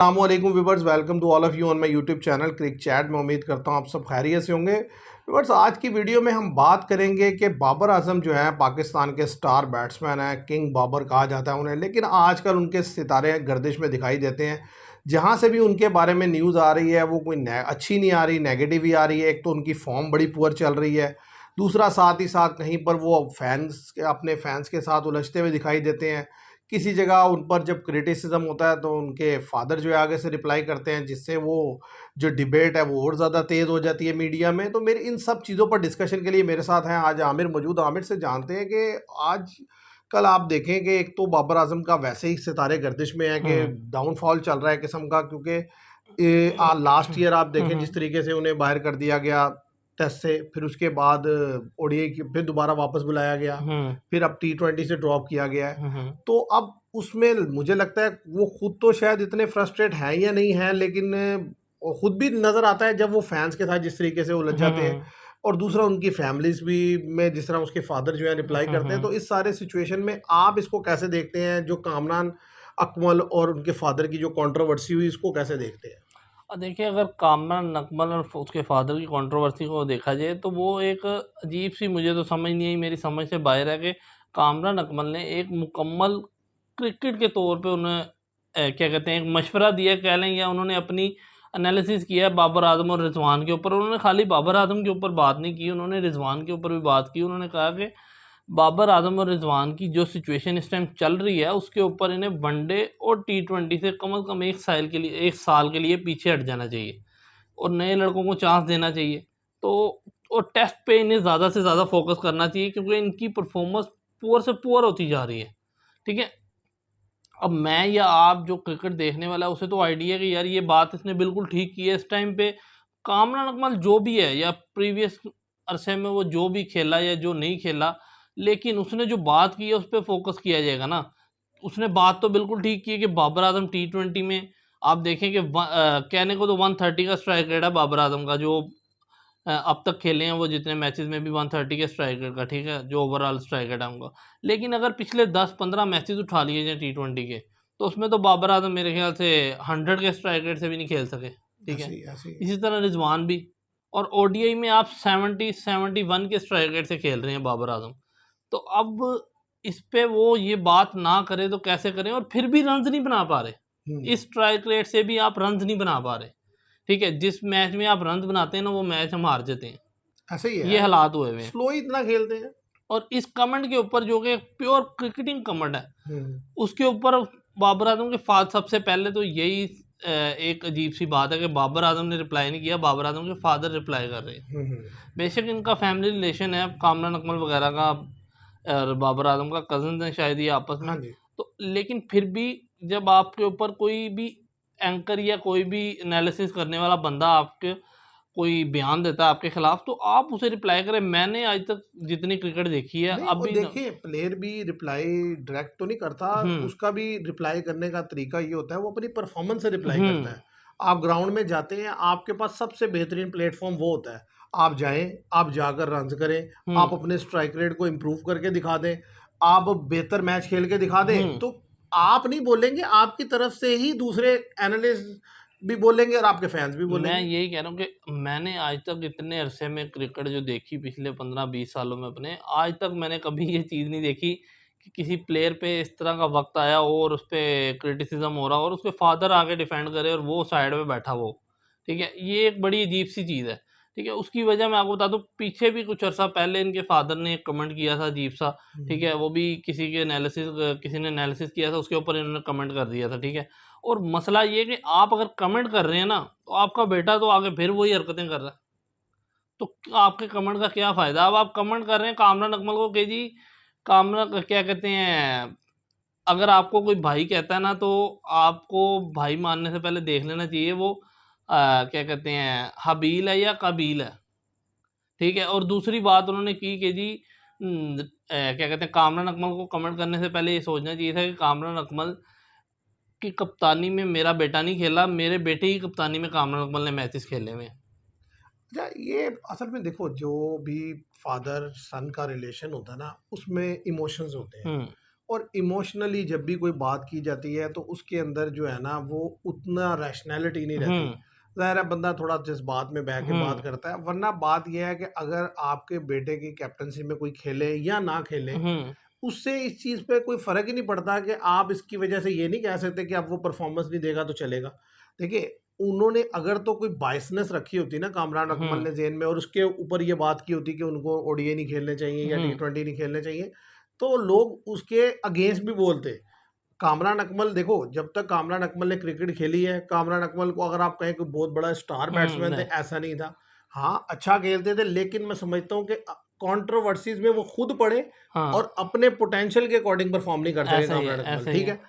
अस्सलामुअलैकुम viewers, welcome to all of you on my YouTube channel cric chat. मैं उम्मीद करता हूँ आप सब खैरियत से होंगे। व्यूवर्स, आज की वीडियो में हम बात करेंगे कि बाबर आजम जो है पाकिस्तान के स्टार बैट्समैन हैं, किंग बाबर कहा जाता है उन्हें, लेकिन आजकल उनके सितारे गर्दिश में दिखाई देते हैं। जहाँ से भी उनके बारे में न्यूज़ आ रही है वो कोई अच्छी नहीं आ रही, नेगेटिव ही आ रही है। एक तो उनकी फॉर्म बड़ी पुअर चल रही है, दूसरा साथ ही साथ कहीं पर वो अपने फैंस के साथ उलझते हुए दिखाई देते हैं। किसी जगह उन पर जब क्रिटिसिज्म होता है तो उनके फादर जो है आगे से रिप्लाई करते हैं, जिससे वो जो डिबेट है वो और ज़्यादा तेज़ हो जाती है मीडिया में। तो मेरे इन सब चीज़ों पर डिस्कशन के लिए मेरे साथ हैं आज आमिर मौजूद। आमिर से जानते हैं कि आज कल आप देखें कि एक तो बाबर आजम का वैसे ही सितारे गर्दिश में है कि डाउनफॉल चल रहा है किस्म का, क्योंकि लास्ट ईयर आप देखें जिस तरीके से उन्हें बाहर कर दिया गया टेस्ट से, फिर उसके बाद ओडीआई की फिर दोबारा वापस बुलाया गया, फिर अब T20 से ड्रॉप किया गया है। तो अब उसमें मुझे लगता है वो खुद तो शायद इतने फ्रस्ट्रेट हैं या नहीं हैं, लेकिन खुद भी नज़र आता है जब वो फैंस के साथ जिस तरीके से उलझ जाते हैं, और दूसरा उनकी फैमिलीज भी में जिस तरह उसके फादर जो है रिप्लाई करते हैं। तो इस सारे सिचुएशन में आप इसको कैसे देखते हैं, जो कामरान अकमल और उनके फादर की जो कंट्रोवर्सी हुई, इसको कैसे देखते हैं? देखिए, अगर कामरान अकमल और उसके फादर की कंट्रोवर्सी को देखा जाए तो वो एक अजीब सी, मुझे तो समझ नहीं आई, मेरी समझ से बाहर है कि कामरान अकमल ने एक मुकम्मल क्रिकेट के तौर पे उन्हें क्या कहते हैं, एक मशवरा दिया कह लें, या उन्होंने अपनी एनालिसिस किया है बाबर आजम और रिजवान के ऊपर। उन्होंने खाली बाबर आजम के ऊपर बात नहीं की, उन्होंने रिजवान के ऊपर भी बात की। उन्होंने कहा कि बाबर आजम और रिजवान की जो सिचुएशन इस टाइम चल रही है उसके ऊपर इन्हें वनडे और T20 से कम से कम एक साल के लिए पीछे हट जाना चाहिए और नए लड़कों को चांस देना चाहिए। तो और टेस्ट पे इन्हें ज़्यादा से ज़्यादा फोकस करना चाहिए, क्योंकि इनकी परफॉर्मेंस पुअर से पुअर होती जा रही है। ठीक है, अब मैं या आप जो क्रिकेट देखने वाला है उसे तो आइडिया है कि यार ये बात इसने बिल्कुल ठीक की है। इस टाइम पे कामरान अकमल जो भी है, या प्रीवियस अरसे में वो जो भी खेला या जो नहीं खेला, लेकिन उसने जो बात की है उस पर फोकस किया जाएगा ना। उसने बात तो बिल्कुल ठीक की है कि बाबर आजम T20 में आप देखें कि कहने को तो 130 का स्ट्राइक रेट है बाबर आजम का, जो अब तक खेले हैं वो जितने मैचेस में भी 130 के स्ट्राइक रेट का, ठीक है, जो ओवरऑल स्ट्राइक रेट है उनका। लेकिन अगर पिछले 10-15 मैचेस उठा लिए जाए T20 के, तो उसमें तो बाबर आजम मेरे ख्याल से 100 के स्ट्राइक रेट से भी नहीं खेल सके। ठीक है, इसी तरह रिजवान भी। और ओडीआई में आप 70-71 के स्ट्राइक रेट से खेल रहे हैं बाबर आजम। तो अब इस पे वो ये बात ना करे तो कैसे करें, और फिर भी रन्स नहीं बना पा रहे। इस स्ट्राइक रेट से भी आप रन्स नहीं बना पा रहे। ठीक है, जिस मैच में आप रन बनाते हैं ना, वो मैच हम हार जाते हैं। ऐसे ही है, ये हालात हुए हुए हैं। स्लो ही इतना खेलते हैं। और इस कमेंट के ऊपर, जो कि प्योर क्रिकेटिंग कमेंट है, उसके ऊपर बाबर आजम के फादर, सबसे पहले तो यही एक अजीब सी बात है कि बाबर आजम ने रिप्लाई नहीं किया, बाबर आजम के फादर रिप्लाई कर रहे हैं। बेशक इनका फैमिली रिलेशन है, कामरान अकमल वगैरह का और बाबर आजम का कज़न है शायद ये आपस में। तो लेकिन फिर भी जब आपके ऊपर कोई भी एंकर या कोई भी एनालिसिस करने वाला बंदा आपके कोई बयान देता है आपके खिलाफ, तो आप उसे रिप्लाई करें। मैंने आज तक जितनी क्रिकेट देखी है, नहीं, अभी देखिए, प्लेयर भी रिप्लाई डायरेक्ट तो नहीं करता, उसका भी रिप्लाई करने का तरीका ये होता है, वो अपनी परफॉर्मेंस से रिप्लाई करता है। आप ग्राउंड में जाते हैं, आपके पास सबसे बेहतरीन प्लेटफॉर्म वो होता है, आप जाएं, आप जाकर रन करें, आप अपने स्ट्राइक रेट को इम्प्रूव करके दिखा दें, आप बेहतर मैच खेल के दिखा दें। तो आप नहीं बोलेंगे, आपकी तरफ से ही दूसरे एनालिस्ट भी बोलेंगे और आपके फैंस भी बोलेंगे। मैं यही कह रहा हूँ कि मैंने आज तक इतने अरसे में क्रिकेट जो देखी, पिछले 15-20 सालों में अपने, आज तक मैंने कभी ये चीज़ नहीं देखी कि किसी प्लेयर पे इस तरह का वक्त आया हो और उस पर क्रिटिसिज्म हो रहा हो और उसके फादर आगे डिफेंड करे और वो साइड में बैठा हो। ठीक है, ये एक बड़ी अजीब सी चीज़ है। ठीक है, उसकी वजह मैं आपको बता दूं, पीछे भी कुछ अर्सा पहले इनके फादर ने एक कमेंट किया था अजीब सा। ठीक है, वो भी किसी ने एनालिसिस किया था, उसके ऊपर इन्होंने कमेंट कर दिया था। ठीक है, और मसला ये कि आप अगर कमेंट कर रहे हैं ना, तो आपका बेटा तो आगे फिर वही हरकतें कर रहा है, तो आपके कमेंट का क्या फ़ायदा। अब आप कमेंट कर रहे हैं कामरान अकमल को कि जी, कामरान क्या कहते हैं, अगर आपको कोई भाई कहता है ना, तो आपको भाई मानने से पहले देख लेना चाहिए वो क्या कहते हैं, हबील है या कबील है। ठीक है, और दूसरी बात उन्होंने की कि जी क्या कहते हैं, कामरान अकमल को कमेंट करने से पहले ये सोचना चाहिए था कि कामरान अकमल की कप्तानी में मेरा बेटा नहीं खेला, मेरे बेटे की कप्तानी में कामरान अकमल ने मैचेस खेले हुए हैं। अच्छा, ये असल में देखो, जो भी फादर सन का रिलेशन होता है ना, उसमें इमोशंस होते हैं, और इमोशनली जब भी कोई बात की जाती है तो उसके अंदर जो है ना वो उतना रैशनैलिटी नहीं रहती। हुँ, ज़ाहिर है बंदा थोड़ा जज़्बात में बह के बात हुँ, करता है, वरना बात ये है कि अगर आपके बेटे की कैप्टनसी में कोई खेले या ना खेले, हुँ, उससे इस चीज़ पे कोई फ़र्क ही नहीं पड़ता कि आप इसकी वजह से ये नहीं कह सकते कि अब वो परफ़ॉर्मेंस नहीं देगा तो चलेगा। देखिए, उन्होंने अगर तो कोई बायसनेस रखी होती ना कामरान अकमल हुँ, ने ज़हन में और उसके ऊपर ये बात की होती कि उनको ओडीआई नहीं खेलने चाहिए या हुँ, टी20 नहीं खेलने चाहिए, तो लोग उसके अगेंस्ट भी बोलते। कामरान अकमल देखो, जब तक कामरान अकमल ने क्रिकेट खेली है, कामरान अकमल को अगर आप कहें कि बहुत बड़ा स्टार हुँ, बैट्समैन थे, नहीं, ऐसा नहीं था। हाँ, अच्छा खेलते थे, लेकिन मैं समझता हूँ कि कंट्रोवर्सीज़ में वो खुद पड़े हाँ, और अपने पोटेंशियल के अकॉर्डिंग परफ़ॉर्म नहीं कर सके ऐसा ही है, कामरान अकमल, ऐसा ही ठीक है। है?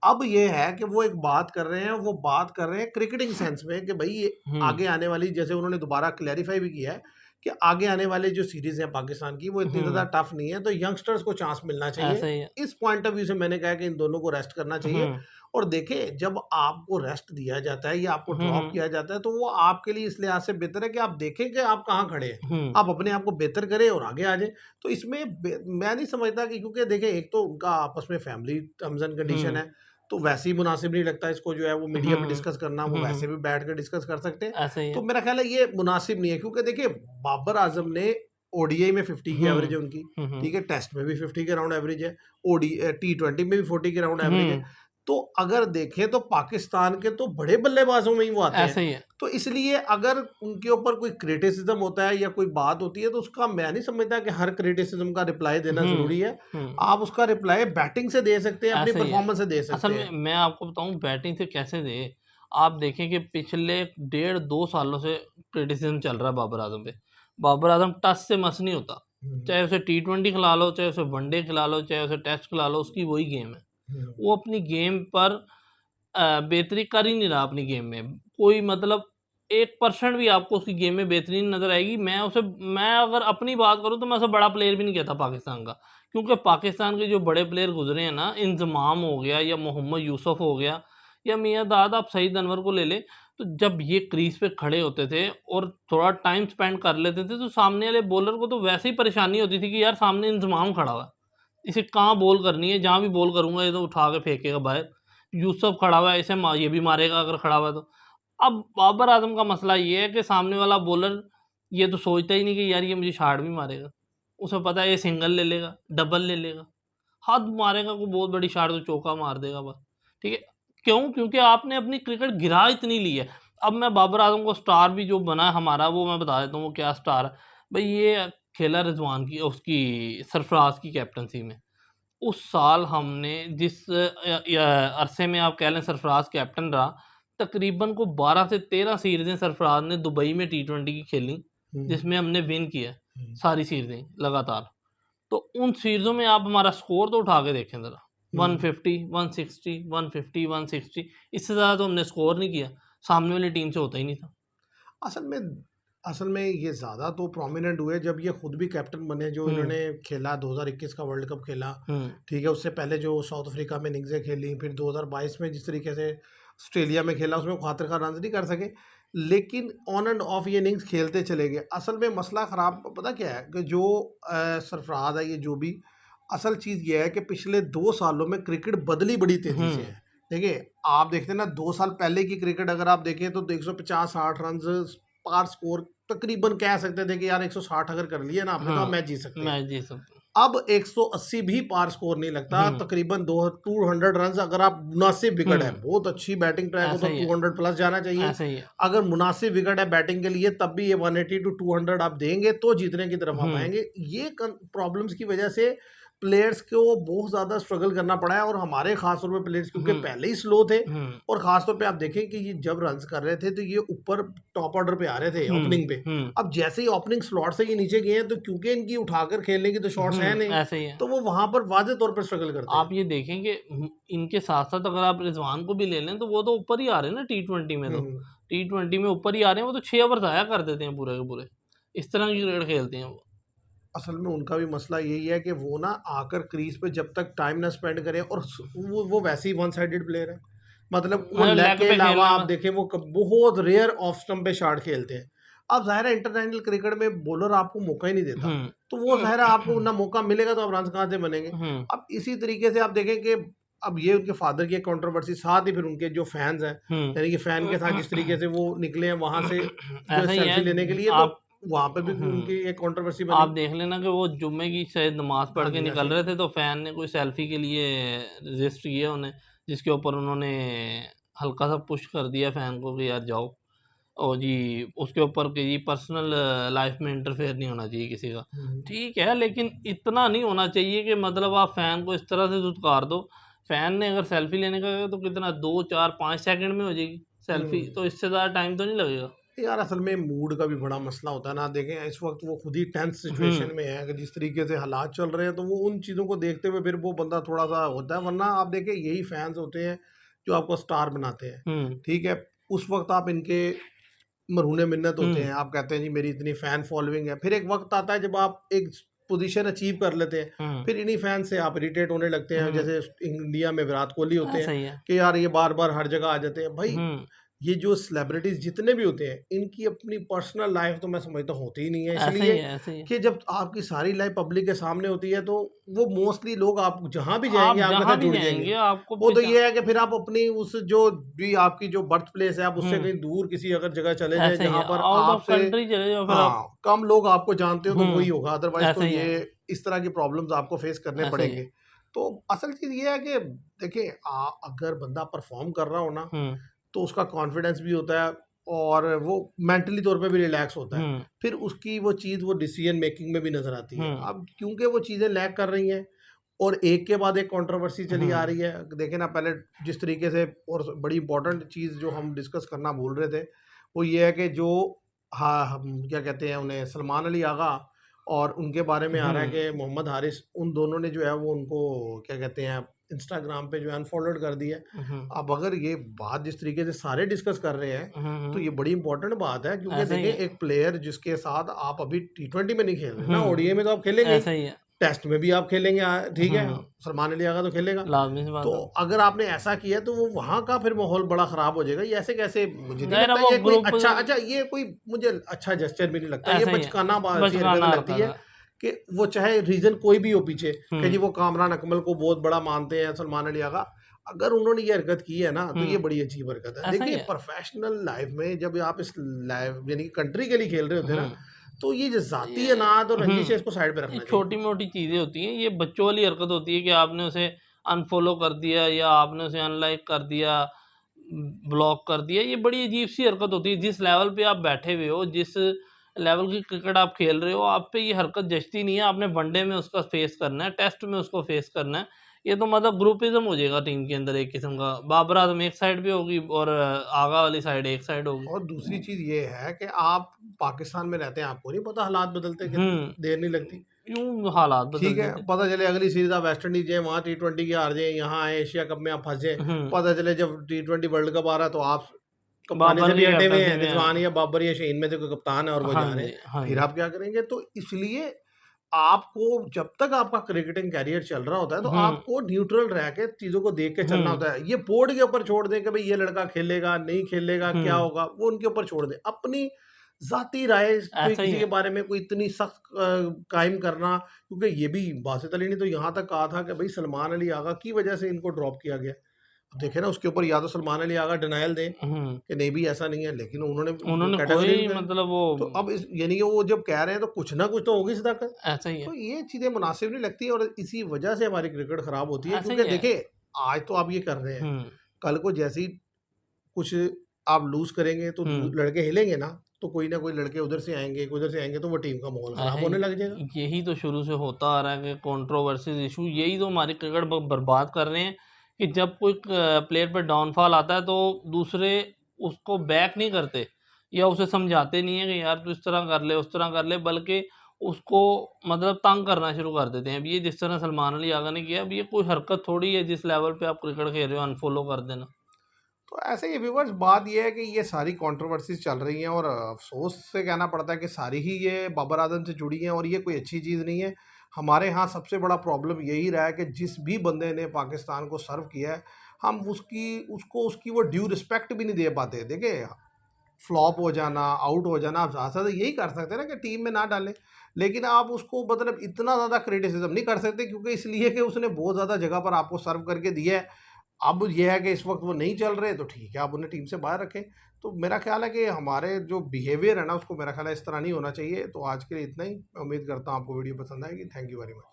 अब ये है कि वो एक बात कर रहे हैं, वो बात कर रहे हैं क्रिकेटिंग सेंस में कि भई ये हुँ, आगे आने वाली, जैसे उन्होंने दोबारा क्लैरिफ़ाई भी किया है कि आगे आने वाले जो सीरीज़ हैं पाकिस्तान की, वो इतनी ज़्यादा हुँ, टफ़ नहीं है, तो यंगस्टर्स को चांस मिलना चाहिए। ऐसा ही है। इस पॉइंट ऑफ व्यू से मैंने कहा कि इन दोनों को रेस्ट करना चाहिए। हुँ, और देखिए, जब आपको रेस्ट दिया जाता है या आपको हुँ, ड्रॉप हुँ, किया जाता है, तो वो आपके लिए इस लिहाज से बेहतर है कि आप देखें कि आप कहाँ खड़े हैं। हुँ, आप अपने आप को बेहतर करें और आगे आ जाएँ। तो इसमें मैं नहीं समझता कि, क्योंकि देखिए एक तो उनका आपस में फैमिली टर्म्स एंड कंडीशन हुँ, है, तो वैसे ही मुनासिब नहीं लगता इसको जो है वो मीडिया पे हुँ, डिस्कस करना, वो हुँ, वैसे हुँ, भी बैठ कर डिस्कस कर सकते हैं। ऐसा ही तो है। मेरा ख्याल है ये मुनासिब नहीं है, क्योंकि देखिए बाबर आज़म ने ओडीआई में 50 की एवरेज हुँ, है उनकी, हुँ, हुँ, ठीक है? टेस्ट में भी 50 के अराउंड एवरेज है, टी20 में भी 40 के अराउंड एवरेज है। हुँ, तो अगर देखें तो पाकिस्तान के तो बड़े बल्लेबाजों में ही वो आते हैं। ऐसा ही है। तो इसलिए अगर उनके ऊपर कोई क्रिटिसिज्म होता है या कोई बात होती है, तो उसका मैं नहीं समझता कि हर क्रिटिसिज्म का रिप्लाई देना हुँ, ज़रूरी है। हुँ, आप उसका रिप्लाई बैटिंग से दे सकते हैं, अपनी ऐसा ही है। परफ़ॉर्मेंस से दे असल सकते में हैं। मैं आपको बताऊँ बैटिंग से कैसे दें, आप देखें कि पिछले डेढ़ 2 सालों से क्रिटिसिज़्म चल रहा है बाबर आज़म पे। बाबर आज़म टस से मस नहीं होता। हुँ, चाहे उसे टी20 खिला लो, चाहे उसे वनडे खिला लो, चाहे उसे टेस्ट खिला लो, उसकी वही गेम है। हुँ, वो अपनी गेम पर बेहतरी कर ही नहीं रहा अपनी गेम में। कोई मतलब 1% भी आपको उसकी गेम में बेहतरीन नज़र आएगी। मैं अगर अपनी बात करूँ तो मैं उसे बड़ा प्लेयर भी नहीं कहता पाकिस्तान का। क्योंकि पाकिस्तान के जो बड़े प्लेयर गुज़रे हैं ना, इंज़माम हो गया या मोहम्मद यूसुफ हो गया या मियाँ दाद, आप सईद अनवर को ले लें, तो जब ये क्रीज़ पे खड़े होते थे और थोड़ा टाइम स्पेंड कर लेते थे, तो सामने वाले बॉलर को तो वैसे ही परेशानी होती थी कि यार सामने इंज़माम खड़ा हुआ है। इसे कहाँ बॉल करनी है, जहाँ भी बॉल करूँगा ये तो उठा के फेंकेगा बाहर। यूसुफ खड़ा हुआ है, इसे ये भी मारेगा अगर खड़ा हुआ है तो। अब बाबर आज़म का मसला ये है कि सामने वाला बॉलर ये तो सोचता ही नहीं कि यार ये मुझे शॉट भी मारेगा। उसे पता है ये सिंगल ले लेगा, डबल ले लेगा, हद मारेगा कोई बहुत बड़ी शॉट तो चौका मार देगा बस। ठीक है? क्यों? क्योंकि आपने अपनी क्रिकेट गिरा इतनी ली है। अब मैं बाबर आज़म को स्टार भी जो बना है हमारा वो मैं बता देता हूँ वो क्या स्टार है। भई ये खेला रिज़वान की उसकी सरफ़राज़ की कैप्टेंसी में। उस साल हमने जिस अरसे में आप कह लें सरफराज कैप्टन रहा, तकरीबन को 12 से 13 सीरीज़ें सरफराज ने दुबई में टी20 की खेली, हुँ, जिसमें हमने विन किया है, हुँ, सारी सीरीज़ें लगातार। तो उन सीरीज़ों में आप हमारा स्कोर तो उठा के देखें ज़रा, हुँ। 150, 160, 150, 160 इससे ज़्यादा तो हमने स्कोर नहीं किया, सामने वाली टीम से होता ही नहीं था। असल में असल में ये ज़्यादा तो प्रोमिनेंट हुए जब ये खुद भी कैप्टन बने, जो हुँ, इन्होंने खेला 2021 का वर्ल्ड कप खेला, हुँ, ठीक है? उससे पहले जो साउथ अफ्रीका में इनिंग्सें खेली, फिर 2022 में जिस तरीके से ऑस्ट्रेलिया में खेला, उसमें खातिर खा रन्स नहीं कर सके, लेकिन ऑन एंड ऑफ ये इनिंग्स खेलते चले गए। असल में मसला ख़राब पता क्या है कि जो सरफराज है, ये जो भी असल चीज़ ये है कि पिछले 2 सालों में क्रिकेट बदली बड़ी तेज़ी से हुँ, है। देखिए, आप देखते हैं ना 2 साल पहले की क्रिकेट अगर आप देखें तो 150-60 रन्स पार स्कोर तकरीबन कह सकते थे कि यार 160 अगर कर लिए ना आपने तो आप हाँ, मैच जीत सकते हैं। मैच जीत सकते हैं। अब 180 भी पार स्कोर नहीं लगता, हुँ, तकरीबन दो 200 रन्स अगर आप मुनासिब विकेट है, हुँ, बहुत अच्छी बैटिंग ट्रैक हो ऐसा तो ही है, 200 प्लस जाना चाहिए। ऐसा ही है। अगर मुनासिब विकेट है बैटिंग के लिए तब भी ये 180 टू 200 आप देंगे तो जीतने की तरफ आप हुँ, आएँगे। ये प्रॉब्लम्स की वजह से प्लेयर्स को बहुत ज़्यादा स्ट्रगल करना पड़ा है, और हमारे खास तौर पे प्लेयर्स क्योंकि हुँ, पहले ही स्लो थे, हुँ, और खास तौर पे आप देखें कि ये जब रन्स कर रहे थे तो ये ऊपर टॉप ऑर्डर पे आ रहे थे हुँ, ओपनिंग पे। हुँ, अब जैसे ही ओपनिंग स्लॉट से ये नीचे गए हैं तो क्योंकि इनकी उठाकर खेलने की तो शॉट्स हैं नहीं, ऐसा ही है। तो वो वहाँ पर वाज़े तौर पर स्ट्रगल करते हैं। आप ये देखें कि इनके साथ-साथ अगर आप रिज़वान को भी ले लें, तो वो तो ऊपर ही आ रहे हैं ना टी20 में हुँ, तो। हुँ। टी20 में ऊपर ही आ रहे हैं, वो तो 6 ओवर ज़ाया कर देते हैं पूरे के पूरे। इस तरह की क्रिकेट खेलते हैं वो। असल में उनका भी मसला यही है कि वो ना आकर क्रीज़ पे जब तक टाइम ना स्पेंड करें, और वो वैसे ही वन साइडेड प्लेयर है। मतलब वो मतलब लेग लेग के पे अलावा खेलना है आप बस। देखें वो बहुत रेयर ऑफ स्टंप पे शॉट खेलते हैं। अब ज़ाहिर है इंटरनेशनल क्रिकेट में बॉलर आपको मौका ही नहीं देता, हम्म तो वो ज़ाहिर है आपको ना मौका मिलेगा तो अब रन कहाँ से बनेंगे। हम्म अब इसी तरीके से आप देखें कि अब ये उनके फादर की कंट्रोवर्सी, साथ ही फिर उनके जो फैंस हैं, यानी कि फैन के साथ जिस तरीके से वो निकले हैं वहां से जो ऐसा ही है। सेल्फी लेने के लिए, तो आप वहां पे भी हम्म उनकी एक कंट्रोवर्सी आप बनी। देख लेना कि वो जुम्मे की शायद नमाज पढ़ हाँ के जी, ऐसे निकल ही। रहे थे, तो फैन ने कोई सेल्फी के लिए रजिस्ट किया उन्हें, जिसके ऊपर उन्होंने हल्का सा पुश कर दिया फैन को कि यार जाओ। और जी उसके ऊपर कि जी पर्सनल लाइफ में इंटरफेयर नहीं होना चाहिए किसी का। हम्म, ठीक है, लेकिन इतना नहीं होना चाहिए कि मतलब आप फैन को इस तरह से धुतकार दो। फैन ने अगर सेल्फी लेने का कहा तो कितना 2 4 5 सेकंड में हो जाएगी सेल्फी, हम्म। तो इससे ज़्यादा टाइम तो नहीं लगेगा। यार असल में मूड का भी बड़ा मसला होता है ना, देखें इस वक्त वो खुद ही टेंस हम्म सिचुएशन में है कि जिस तरीके से हालात चल रहे हैं, तो वो उन चीज़ों को देखते हुए फिर वो बंदा थोड़ा सा होता है। वरना आप देखें यही फैंस होते हैं जो आपको स्टार बनाते हैं। हम्म ठीक है, उस वक्त आप इनके मरहूने मिन्नत होते हैं, हम्म आप कहते हैं जी मेरी इतनी फ़ैन फॉलोइंग है। फिर एक वक्त आता है जब आप एक पोजीशन अचीव कर लेते हैं, हम्म फिर इन्हीं फैन से आप इरिटेट होने लगते हैं। हम्म जैसे इंडिया में विराट कोहली होते हैं ऐसा ही है। कि यार ये बार बार हर जगह आ जाते हैं भाई। हम्म ये जो सेलिब्रिटीज जितने भी होते हैं, इनकी अपनी पर्सनल लाइफ तो मैं समझता हूँ होती ही नहीं है, ऐसा ही इसलिए है, ऐसा ही है। कि जब आपकी सारी लाइफ पब्लिक के सामने होती है, तो वो मोस्टली लोग आप जहाँ भी जाएंगे आप आपके जहाँ साथ भी जुड़ जाएंगे। जाएँगे आपको वो तो पहचान ये है कि फिर आप अपनी उस जो भी आपकी जो बर्थ प्लेस है, आप उससे हुँ, कहीं दूर किसी अगर जगह चले जाए ऐसा ही जहाँ है। पर आउट ऑफ आपसे कंट्री चले जाओ फिर आप। हाँ कम लोग आपको जानते हो, तो वही हुँ, होगा। अदरवाइज तो ऐसा ही है, ये इस तरह की प्रॉब्लम्स आपको फेस करने ऐसा ही पड़ेंगे। है। तो असल चीज़ ये है कि देखिए अगर बंदा परफॉर्म कर रहा हो ना, हुँ, तो उसका कॉन्फिडेंस भी होता है और वो मेंटली तौर पे भी रिलैक्स होता है। हुँ, फिर उसकी वो चीज़ वो डिसीजन मेकिंग में भी नज़र आती है। हुँ, अब क्योंकि वो चीज़ें लैग कर रही हैं और एक के बाद एक कंट्रोवर्सी चली आ हुँ, रही है। देखें ना पहले जिस तरीके से, और बड़ी इंपॉर्टेंट चीज़ जो हम डिस्कस करना भूल रहे थे, वो ये है कि जो हाँ, हम क्या कहते हैं उन्हें, सलमान अली आगा, और उनके बारे में आ रहा है हुँ, कि मोहम्मद हारिस, उन दोनों ने जो है वो उनको क्या कहते हैं इंस्टाग्राम पे जो है अनफॉलोड कर दिया है। हुँ, अब अगर ये बात जिस तरीके से सारे डिस्कस कर रहे हैं, हुँ, तो हुँ, ये बड़ी इंपॉर्टेंट बात है, क्योंकि ऐसा ही देखें है। एक प्लेयर जिसके साथ आप अभी टी20 में नहीं खेल रहे ना, ओडीआई हुँ, में तो आप खेलेंगे ही, ऐसा ही है। टेस्ट में भी आप खेलेंगे, ठीक है, हुँ, सलमान अली आगा तो खेलेगा। लाज़मी सी तो बात है। अगर आपने ऐसा किया तो वो वहाँ का फिर माहौल बड़ा ख़राब हो जाएगा। ये ऐसे कैसे, मुझे नहीं ज़ाहिर है लगता वो ये कोई ग्रुप अच्छा ये कोई मुझे अच्छा जेस्चर भी नहीं लगता। ये ऐसा ही है, बचकाना सी हरकत बचकाना लगती हरकत है है। कि वो चाहे रीज़न कोई भी हो पीछे, कि जी हुँ, वो कामरान अकमल को बहुत बड़ा मानते हैं सलमान अली आगा। अगर उन्होंने ये हरकत की है ना, तो ये हुँ, बड़ी अजीब हरकत है। ऐसा ही देखिए है। प्रोफ़ेशनल लाइफ़ में जब आप इस लाइफ़ यानी कि कंट्री के लिए खेल रहे होते हैं ना, हुँ, तो ये जो ज़ाती ये अनाद और रंजिश है, इसको साइड पे ये रखना चाहिए। छोटी-मोटी चीज़ें होती हैं, ये बच्चों वाली हरकत होती है कि आपने उसे अनफ़ॉलो कर दिया या आपने उसे अनलाइक कर दिया, ब्लॉक कर दिया। ये बड़ी अजीब-सी हरकत होती है। जिस लेवल पे आप बैठे हुए हो, जिस लेवल की क्रिकेट आप खेल रहे हो, आप पे ये हरकत जचती नहीं है। आपने वनडे में उसका फेस करना है, टेस्ट में उसको फेस करना है। ये तो मतलब ग्रुपिज़्म हो जाएगा टीम के अंदर एक किस्म का। बाबर आज़म एक साइड पे होगी और आगा वाली साइड एक साइड होगी। और दूसरी चीज़ ये है कि आप पाकिस्तान में रहते हैं, आपको नहीं पता हालात बदलते कितनी हुँ, देर नहीं लगती। यूँ हालात ठीक बदल है, जाते हैं। पता चले अगली सीरीज़ आप वेस्ट इंडीज़ जाएँ, वहाँ टी20 की हार जाएँ, यहाँ आए एशिया कप में आप फँस जाएँ। हुँ, पता चले जब टी20 वर्ल्ड कप आ रहा है, तो आप कप्तानी बाबर से भी की हटे हुए कैप्टनसी हैं, में रिजवान है। या बाबर या शहीन में से कोई कप्तान है और वो हाँ जा रहे हैं। जी, हाँ फिर जी। आप क्या करेंगे? तो इसलिए आपको जब तक आपका क्रिकेटिंग करियर चल रहा होता है, तो हुँ, आपको न्यूट्रल रह के चीज़ों को देख के चलना हुँ, होता है। ये बोर्ड के ऊपर छोड़ दें कि भई ये लड़का खेलेगा, नहीं खेलेगा, क्या हुँ, होगा, वो उनके ऊपर छोड़ दें। अपनी ज़ाती राय कोई ऐसा ही किसी के है। बारे में कोई इतनी सख्त कायम करना, क्योंकि ये भी बासित अली ने तो यहाँ तक कहा था कि भई सलमान अली आगा की वजह से इनको ड्रॉप किया गया। अब देखें ना उसके ऊपर या तो सलमान अली आगा डिनायल दें हुँ, कि नहीं भी ऐसा नहीं है, लेकिन उन्होंने वो उन्होंने कैटेगरी नहीं कोई करी। मतलब वो तो अब इस यानी कि वो जब कह रहे हैं, तो कुछ ना कुछ तो होगी सदाकत। ऐसा ही है, तो ये चीज़ें मुनासिब नहीं लगती और इसी वजह से हमारी क्रिकेट खराब होती है, ऐसा क्योंकि ही है। देखिए आज तो आप ये कर रहे हैं, हुँ, कल को जैसे ही कुछ आप लूज़ करेंगे, तो हुँ, लड़के हिलेंगे ना, तो कोई ना कोई लड़के उधर से आएँगे, उधर से आएँगे, तो वो टीम का माहौल ऐसा खराब होने ही लग जाएगा। यही तो शुरू से होता आ रहा है कि कंट्रोवर्सीज़ इश्यू यही तो हमारी क्रिकेट बर्बाद कर रहे हैं कि जब कोई प्लेयर पे डाउनफॉल आता है तो दूसरे उसको बैक नहीं करते या उसे समझाते नहीं है कि यार तू इस तरह कर ले, उस तरह कर ले, बल्कि उसको मतलब तंग करना शुरू कर देते हैं। अब ये जिस तरह सलमान अली आगा ने किया, अब ये कोई हरकत थोड़ी है जिस लेवल पे आप क्रिकेट खेल रहे हो अनफॉलो कर देना। तो ऐसे ही व्यूवर्स, बात ये है कि ये सारी कंट्रोवर्सीज चल रही हैं और अफसोस से कहना पड़ता है कि सारी ही ये बाबर आजम से जुड़ी हैं, और ये कोई अच्छी चीज़ नहीं है। हमारे यहाँ सबसे बड़ा प्रॉब्लम यही रहा है कि जिस भी बंदे ने पाकिस्तान को सर्व किया है, हम उसकी वो ड्यू रिस्पेक्ट भी नहीं दे पाते। देखिए फ्लॉप हो जाना, आउट हो जाना, आप ज़्यादा से ज़्यादा यही कर सकते हैं ना कि टीम में ना डालें। लेकिन आप उसको मतलब इतना ज़्यादा क्रिटिसिज्म नहीं कर सकते, क्योंकि इसलिए कि उसने बहुत ज़्यादा जगह पर आपको सर्व करके दिया है। अब ये है कि इस वक्त वो नहीं चल रहे, तो ठीक है, आप उन्हें टीम से बाहर रखें। तो मेरा ख्याल है कि हमारे जो बिहेवियर है ना, उसको मेरा ख्याल है इस तरह नहीं होना चाहिए। तो आज के लिए इतना ही। मैं उम्मीद करता हूँ आपको वीडियो पसंद आएगी। Thank you very much.